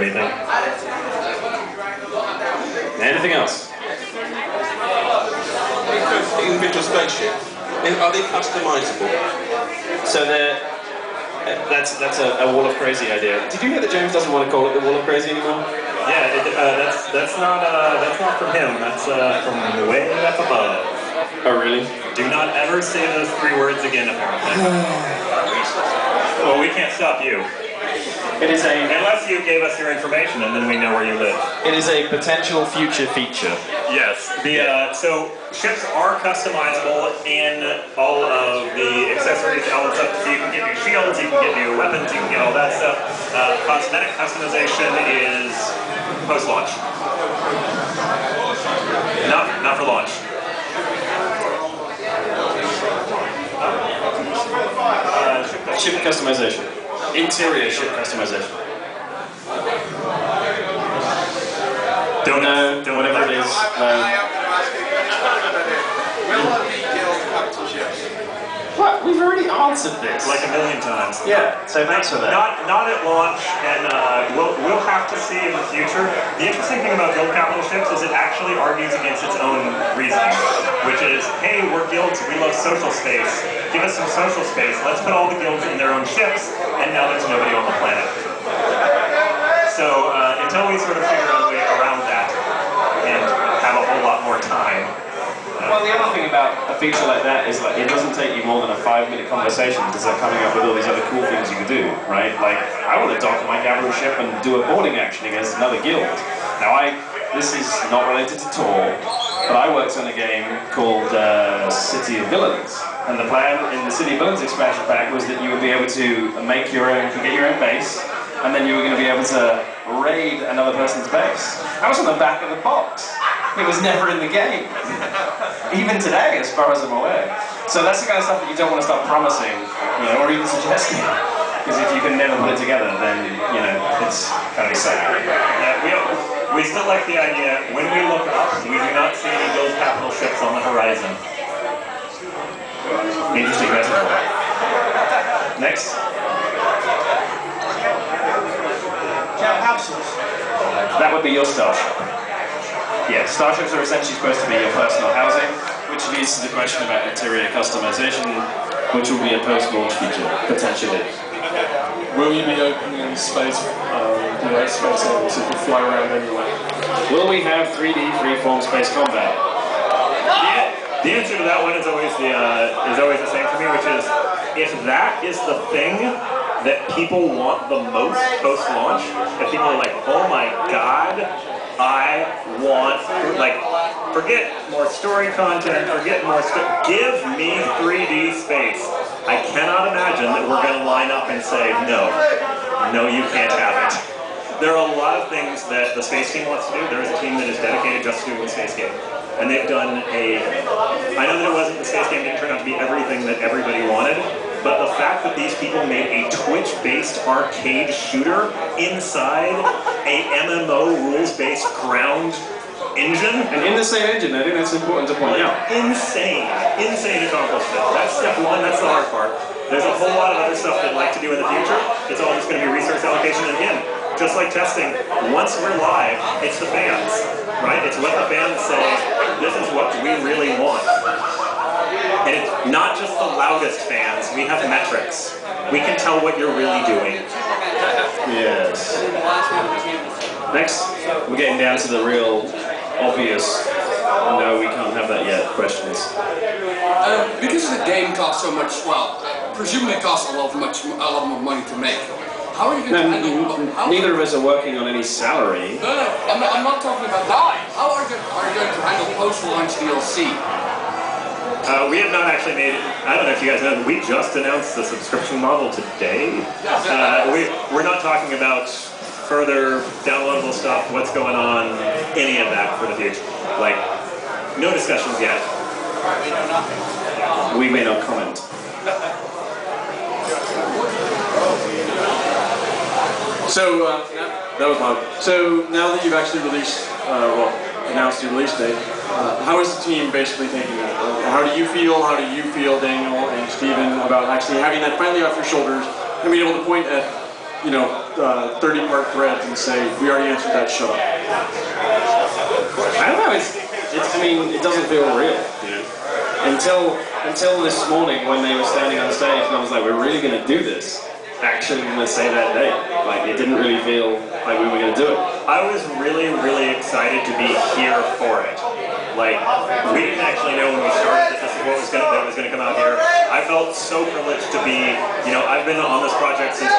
anything. Anything else? Individual spaceship. Are they customizable? So that's a Wall of Crazy idea. Did you hear that James doesn't want to call it the Wall of Crazy anymore? Yeah, that's not from him. That's from way up above. Oh really? Do not ever say those 3 words again, apparently. Well, we can't stop you. It is unless you gave us your information and then we know where you live. It is a potential future feature. Yes. So ships are customizable in all of the accessories, elements up. So you can get new shields, you can get new weapons, you can get all that stuff. Cosmetic customization is post-launch. Not for launch. Ship customization. Interior ship customization. Don't know. Whatever it is. What? We've already answered this. Like a million times. Yeah, so thanks for that. Not at launch, and we'll have to see in the future. The interesting thing about guild capital ships is it actually argues against its own reasoning, which is, hey, we're guilds, we love social space. Give us some social space. Let's put all the guilds in their own ships, and now there's nobody on the planet. So until we sort of figure out a way around that and have a whole lot more time. Well, the other thing about a feature like that is like it doesn't take you more than a 5-minute conversation to start coming up with all these other cool things you can do, right? Like, I want to dock my capital ship and do a boarding action against another guild. Now, this is not related to Tor, but I worked on a game called City of Villains, and the plan in the City of Villains expansion pack was that you would be able to make your own, get your own base, and then you were going to be able to raid another person's base. That was on the back of the box. It was never in the game. Even today, as far as I'm aware. So that's the kind of stuff that you don't want to start promising, you know, or even suggesting. Because if you can never put it together, then, you know, it's kind of sad. Yeah, we still like the idea, when we look up, we do not see any guild capital ships on the horizon. Interesting metaphor. Next. Houses. That would be your starship. Yeah, starships are essentially supposed to be your personal housing, which leads to the question about interior customization, which will be a post-launch feature, potentially. Will you be opening space, space areas so you can fly around anywhere? Will we have 3D freeform space combat? The answer to that one is always the same for me, which is, if that is the thing that people want the most post-launch, if people are like, oh my god, I want, like, forget more story content, forget more stuff, give me 3D space. I cannot imagine that we're going to line up and say, no, you can't have it. There are a lot of things that the space team wants to do. There is a team that is dedicated just to doing space game. And they've done I know that it wasn't, the space game didn't turn out to be everything that everybody wanted, but the fact that these people made a Twitch-based arcade shooter inside a MMO rules-based ground engine. And in the same engine, I think that's important to point out. Insane accomplishment. That's step one, that's the hard part. There's a whole lot of other stuff they'd like to do in the future. It's all just going to be resource allocation, and again, just like testing, once we're live, it's the fans, right? It's what the fans say, this is what we really want. And it's not just the loudest fans, we have metrics. We can tell what you're really doing. Yes. Next, we're getting down to the real obvious, no, we can't have that yet, questions. Because the game costs so much, well, presumably it costs a lot more money to make. How are you going to handle... Neither of us are working on any salary. No, I'm not talking about that. How are you going to handle post-launch DLC? We have not actually made, I don't know if you guys know, we just announced the subscription model today. We're not talking about further downloadable stuff, what's going on, any of that for the future. Like, no discussions yet. We may not comment. So, that was loud. So, now that you've actually released, announced your release date, how is the team basically taking that? How do you feel, Daniel and Steven, about actually having that finally off your shoulders and being able to point at you know, 30-part threads and say, we already answered that, shut up? I don't know. I mean, it doesn't feel real. You know? Until this morning when they were standing on stage and I was like, we're really going to do this. Actually going to say that day. Like, it didn't really feel like we were going to do it. I was really, really excited to be here for it. Like, we didn't actually know when we started that this is what was going to come out here. I felt so privileged to be, you know, I've been on this project since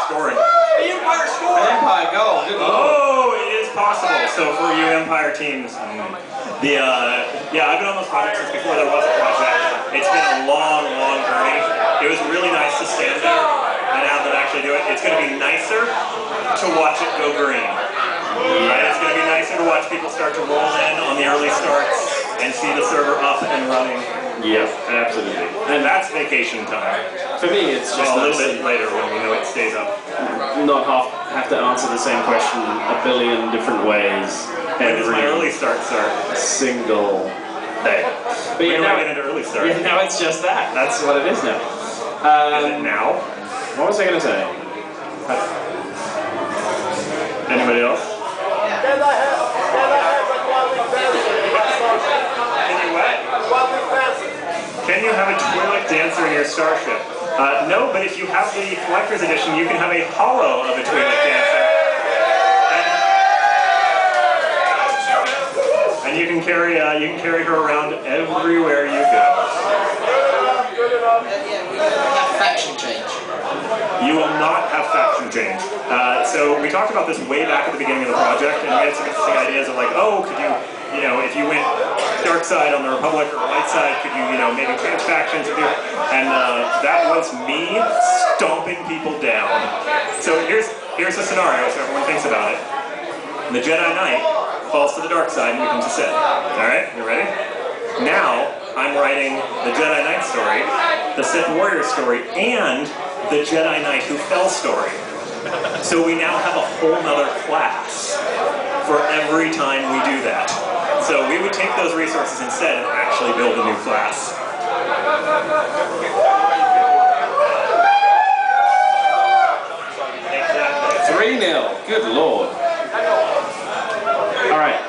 scoring. Empire scored! Empire goal, good lord. Oh, it is possible. So for you Empire teams, yeah, I've been on this project since before there was a project. It's been a long, long journey. It was really nice to stand there and have them actually do it. It's going to be nicer to watch it go green. Right? It's going to be nicer to watch people start to roll in on the early starts and see the server up and running. Yeah, absolutely. And that's vacation time. For me, it's just a little bit later when we know it stays up. Not have to answer the same question a billion different ways. When does my early start start? Single day. But yeah, now get into early start. Yeah, now it's just that. That's what it is now. Is it now? What was I going to say? Anybody else? Can you have a Twi'lek dancer in your starship? No, but if you have the collector's edition, you can have a holo of a Twi'lek dancer. And you can carry her around everywhere you go. Faction change. You will not have faction change. So we talked about this way back at the beginning of the project, and we had some interesting ideas of like, oh, could you know, if you went dark side on the Republic or light side, could you, maybe change factions? And that was me stomping people down. So here's a scenario so everyone thinks about it. The Jedi Knight falls to the dark side and becomes a Sith. Alright, you ready? Now, I'm writing the Jedi Knight story, the Sith Warrior story, and the Jedi Knight who fell story. So we now have a whole nother class for every time we do that. So we would take those resources instead and actually build a new class. 3-0, good lord. Alright.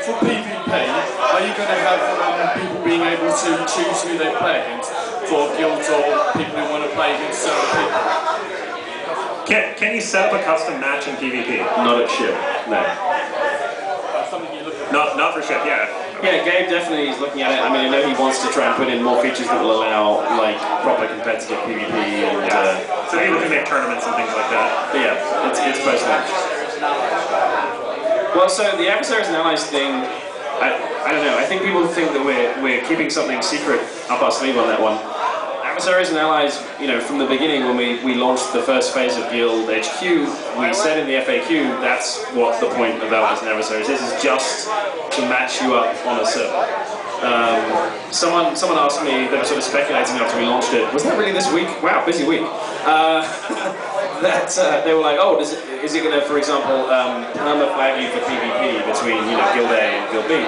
For PvP, are you going to have people being able to choose who they play against for guilds or people who want to play against certain people? Can you set up a custom match in PvP? Not at ship, no. Not for ship, yeah. Yeah, Gabe definitely is looking at it. I mean, I know he wants to try and put in more features that will allow, like, proper competitive PvP and... so people can make tournaments and things like that. But yeah, it's post-match. Well, so the Adversaries and Allies thing, I don't know. I think people think that we're keeping something secret up our sleeve on that one. Adversaries and Allies, from the beginning when we launched the first phase of Guild HQ, we said in the FAQ that's what the point of Allies and Adversaries is just to match you up on a server. Someone asked me, they were sort of speculating after we launched it, was that really this week? Wow, busy week. They were like, oh, is it going to, for example, perma-flag you for PvP between Guild A and Guild B?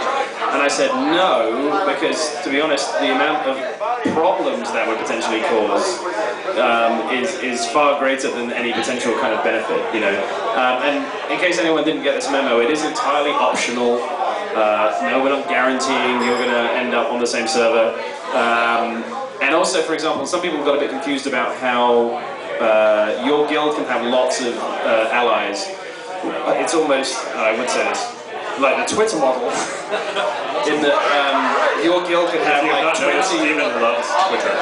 And I said no, because to be honest, the amount of problems that would potentially cause is far greater than any potential kind of benefit, And in case anyone didn't get this memo, it is entirely optional. No, we're not guaranteeing you're going to end up on the same server. And also, for example, some people got a bit confused about how your guild can have lots of allies. It's almost, I would say this, like the Twitter model, in that your guild could have like 20... Steven loves Twitter.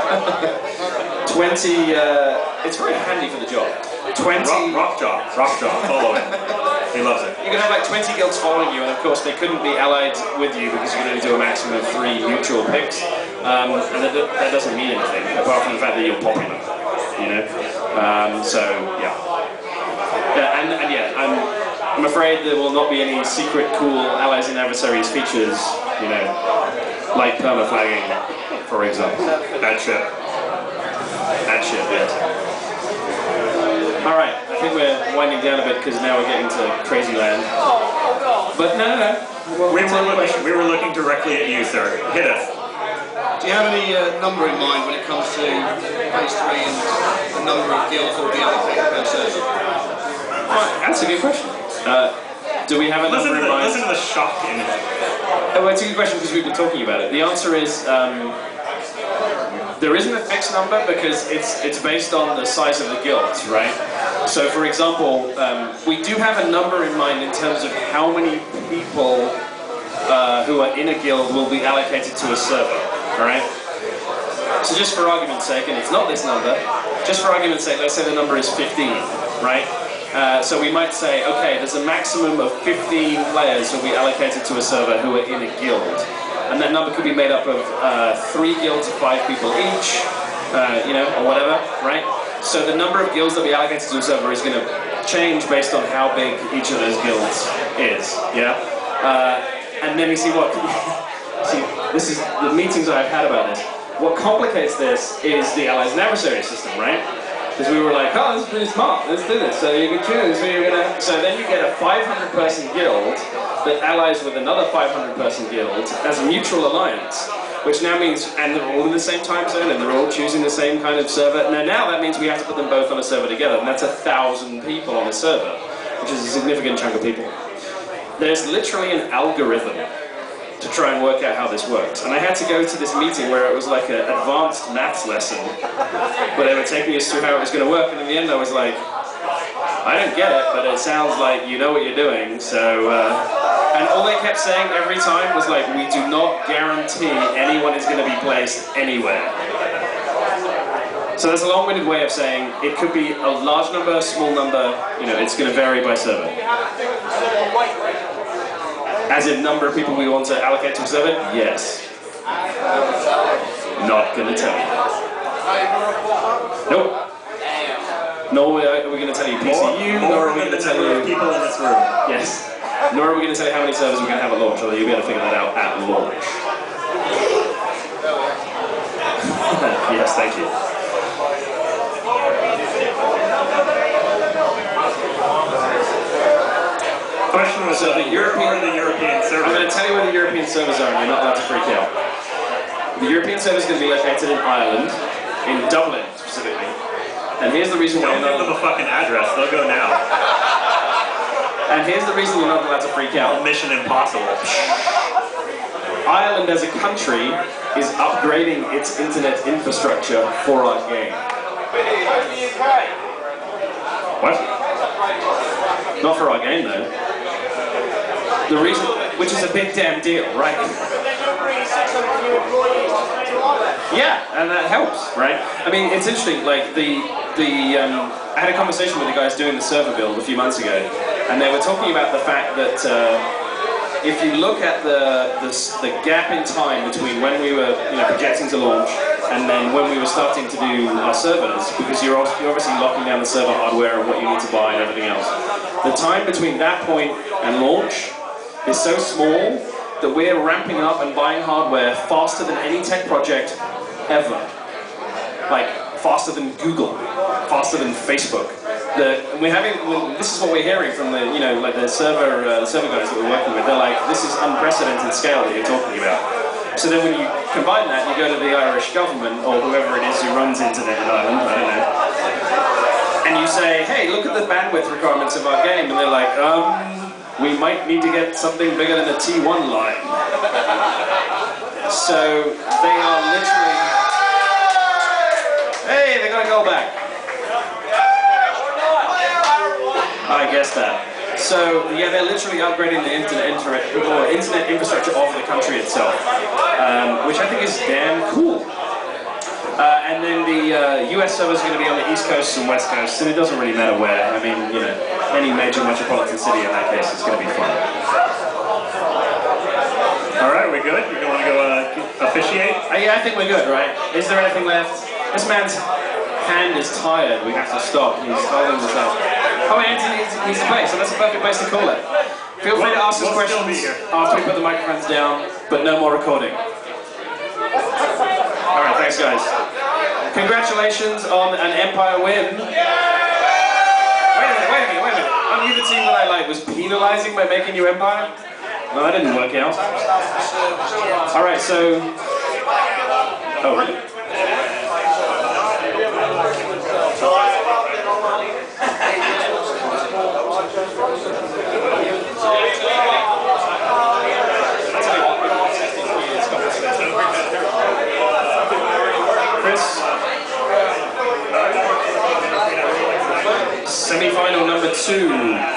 20, it's very handy for the job. 20... Rock job, follow him. He loves it. You can have like 20 guilds following you, and of course they couldn't be allied with you because you can only do a maximum of 3 mutual picks. And that doesn't mean anything, apart from the fact that you're popular, So, yeah. And yeah, I'm afraid there will not be any secret cool allies and adversaries features, like perma-flagging, for example. That shit, yes. Alright, I think we're winding down a bit because now we're getting to crazy land. But no. We were looking directly at you, sir. Hit us. Do you have any number in mind when it comes to phase 3 and the number of guilds that will be allocated per server? That's a good question. Do we have a number in mind? Listen to the shock in it. Oh, it's a good question because we've been talking about it. The answer is there isn't a fixed number because it's based on the size of the guilds, right? So, for example, we do have a number in mind in terms of how many people who are in a guild will be allocated to a server, all right? So just for argument's sake, and it's not this number, just for argument's sake, let's say the number is 15, right? So we might say, okay, there's a maximum of 15 players who will be allocated to a server who are in a guild. And that number could be made up of 3 guilds of 5 people each, you know, or whatever, right? So the number of guilds that will be allocated to a server is going to change based on how big each of those guilds is, yeah? And then you see what, see, this is the meetings I've had about this. What complicates this is the allies and adversaries system, right? Because we were like, oh, this is pretty smart, let's do this. So you can choose who you're gonna, so then you get a 500-person guild that allies with another 500-person guild as a mutual alliance, which now means, and they're all in the same time zone, and they're all choosing the same kind of server. Now that means we have to put them both on a server together, and that's 1,000 people on a server, which is a significant chunk of people. There's literally an algorithm to try and work out how this works. And I had to go to this meeting where it was like an advanced maths lesson, where they were taking us through how it was going to work, and in the end I was like, I don't get it, but it sounds like you know what you're doing, so... and all they kept saying every time was like, we do not guarantee anyone is going to be placed anywhere. So that's a long-winded way of saying it could be a large number, a small number, you know, it's going to vary by server. As in number of people we want to allocate to a server? Yes. Not going to tell you. Nope. Nor are we going to tell you PCU, nor are we going to tell you people in this room. Yes. Nor are we going to tell you how many servers we're going to have at launch, although you'll be able to figure that out at launch. Yes, thank you. Question was, so the European servers? I'm going to tell you where the European servers are, and you're not allowed to freak out. The European server is going to be located in Ireland, in Dublin specifically. And here's the reason why. Don't give them a fucking address. They'll go now. And here's the reason you're not allowed to freak out. Mission impossible. Ireland as a country is upgrading its internet infrastructure for our game. What? Not for our game though. The reason, which is a big damn deal, right? Yeah, and that helps, right? I mean, it's interesting, like I had a conversation with the guys doing the server build a few months ago, and they were talking about the fact that if you look at the gap in time between when we were projecting to launch and then when we were starting to do our servers, because you're obviously locking down the server hardware and what you need to buy and everything else, the time between that point and launch is so small that we're ramping up and buying hardware faster than any tech project ever. Like, faster than Google, faster than Facebook. This is what we're hearing from the, like the server guys that we're working with. They're like, this is unprecedented scale that you're talking about. So then when you combine that, you go to the Irish government, or whoever it is who runs internet in Ireland, I don't know, and you say, hey, look at the bandwidth requirements of our game, and they're like, we might need to get something bigger than a T1 line. So they are literally... Hey, they got a goal back. I guess that. So yeah, they're literally upgrading the internet infrastructure of the country itself, which I think is damn cool. And then the US servers are going to be on the East Coast and West Coast, and it doesn't really matter where. I mean, any major metropolitan city in that case, it's going to be fun. All right, we good? You want to go officiate? Yeah, I think we're good, right? Is there anything left? This man's hand is tired. We have to stop. He's holding this up. Oh, Anthony needs to play, so that's a perfect place to call it. Feel free to ask us questions after we put the microphones down, but no more recording. All right, thanks, guys. Congratulations on an Empire win. Wait a minute. Aren't you the team that I was penalizing by making you Empire? No, that didn't work out. All right, so Oh, really? Chris? Semi-final number 2.